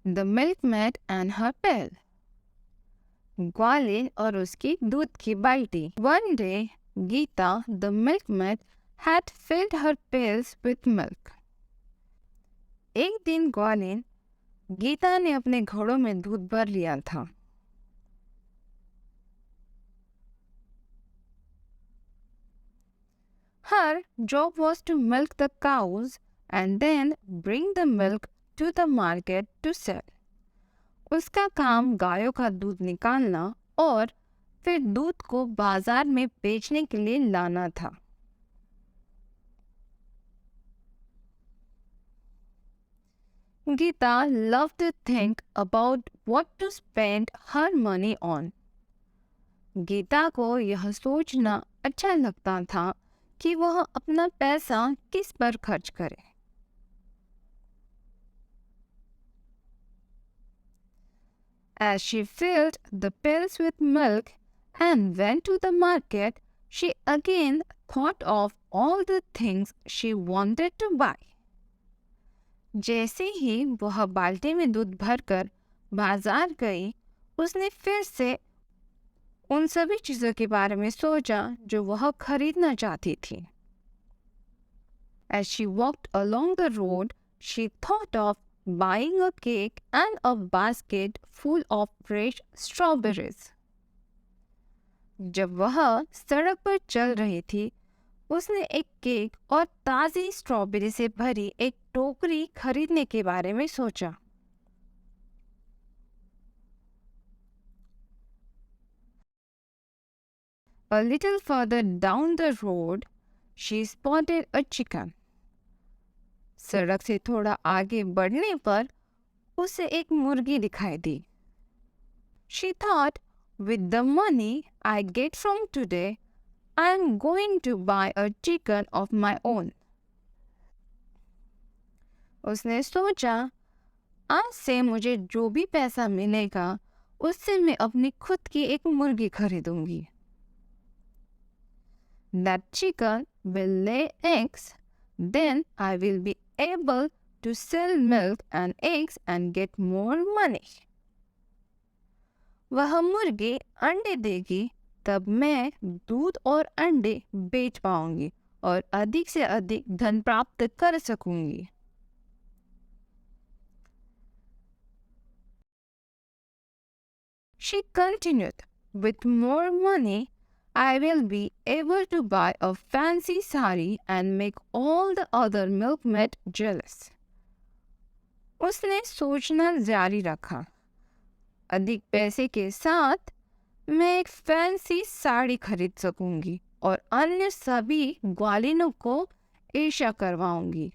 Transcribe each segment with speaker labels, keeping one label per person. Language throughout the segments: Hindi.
Speaker 1: The Milkmaid and Her Pail. ग्वालिन और उसकी दूध की बाल्टी. One day, Geeta, the milkmaid, had filled her pails with milk. एक दिन ग्वालिन गीता ने अपने घड़ों में दूध भर लिया था. Her job was to milk the cows and then bring the milk to the market to sell. उसका काम गायों का दूध निकालना और फिर दूध को बाजार में बेचने के लिए लाना था. Gita loved to think about what to spend her money on. Gita को यह सोचना अच्छा लगता था कि वह अपना पैसा किस पर खर्च करे. As she filled the pails with milk and went to the market, she again thought of all the things she wanted to buy. जैसे ही वह बाल्टी में दूध भरकर बाजार गई, उसने फिर से उन सभी चीज़ों के बारे में सोचा जो वह खरीदना चाहती थी. As she walked along the road, she thought of buying a cake and a basket full of fresh strawberries. जब वह सड़क पर चल रही थी, उसने एक केक और ताज़ी स्ट्रॉबेरी से भरी एक टोकरी खरीदने के बारे में सोचा. A little further down the road, she spotted a chicken. सड़क से थोड़ा आगे बढ़ने पर उसे एक मुर्गी दिखाई दी. She thought, with the money I get from today, I am going to buy a chicken of my own. उसने सोचा, आज से मुझे जो भी पैसा मिलेगा, उससे मैं अपनी खुद की एक मुर्गी खरीदूंगी. That chicken will lay eggs, then I will be able to sell milk and eggs and get more money. वह मुर्गी अंडे देगी, तब मैं दूध और अंडे बेच पाऊंगी और अधिक से अधिक धन प्राप्त कर सकूंगी. She continued, with more money, I will be able to buy a fancy sari and make all the other milkmaid jealous. उसने सोचना जारी रखा. अधिक पैसे के साथ मैं एक फैंसी साड़ी खरीद सकूंगी और अन्य सभी ग्वालिनों को ईर्ष्या करवाऊंगी.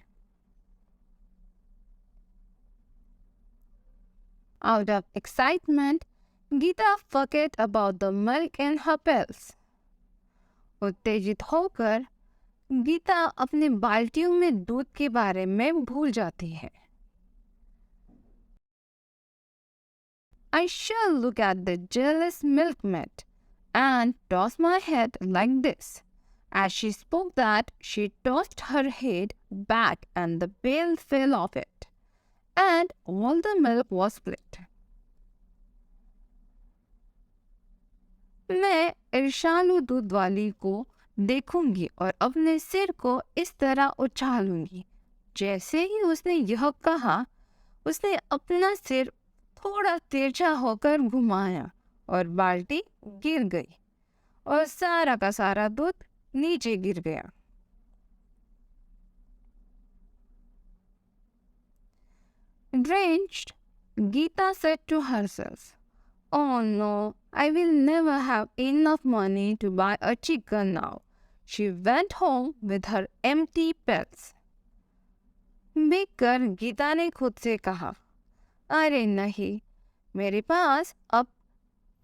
Speaker 1: Out of excitement, Geeta forget about the milk in her pails. उत्तेजित होकर गीता अपने बाल्टियों में दूध के बारे में भूल जाती है. I shall look at the jealous milkmaid and toss my head like this. As she spoke that, she tossed her head back and the pail fell off it, and all the milk was split. मैं ईर्ष्यालु दूध वाली को देखूंगी और अपने सिर को इस तरह उछालूंगी. जैसे ही उसने यह कहा, उसने अपना सिर थोड़ा तिरछा होकर घुमाया और बाल्टी गिर गई और सारा का सारा दूध नीचे गिर गया. Drenched, Geeta said to herself, "Oh no, I will never have enough money to buy a chicken now." She went home with her empty pails. भीगकर Gita ने खुद से कहा, अरे नहीं, मेरे पास अब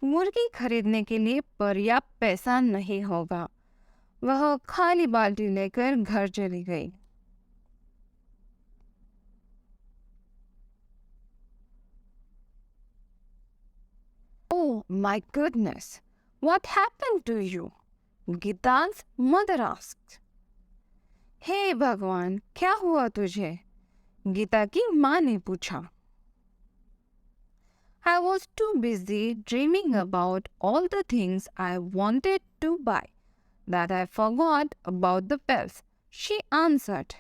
Speaker 1: मुर्गी खरीदने के लिए पर्याप्त पैसा नहीं होगा. वह खाली बाल्टी लेकर घर चली गई. Oh my goodness, what happened to you? Geeta's mother asked. हे भगवान, क्या हुआ तुझे? गीता की माँ ने पूछा. I was too busy dreaming about all the things I wanted to buy that I forgot about the pills, she answered.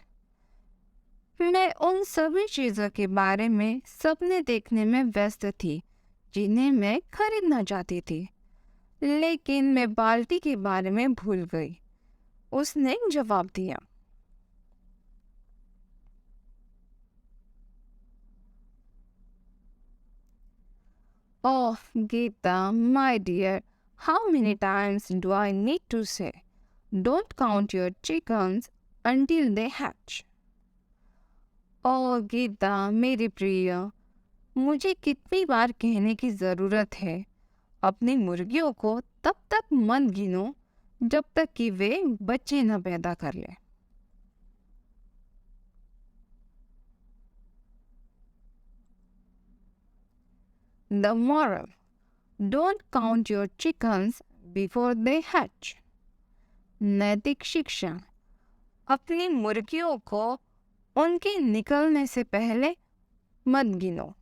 Speaker 1: मैं उन सभी चीज़ों के बारे में सपने देखने में व्यस्त थी जिन्हें मैं खरीदना चाहती थी, लेकिन मैं बाल्टी के बारे में भूल गई, उसने जवाब दिया। Oh, Geeta, my dear, how many times do I need to say, don't count your chickens until they hatch? ओह गीता मेरी प्रिय, मुझे कितनी बार कहने की ज़रूरत है, अपनी मुर्गियों को तब तक मत गिनो जब तक कि वे बच्चे न पैदा कर लें। The moral: don't count your chickens before they hatch. नैतिक शिक्षा: अपनी मुर्गियों को उनके निकलने से पहले मत गिनो।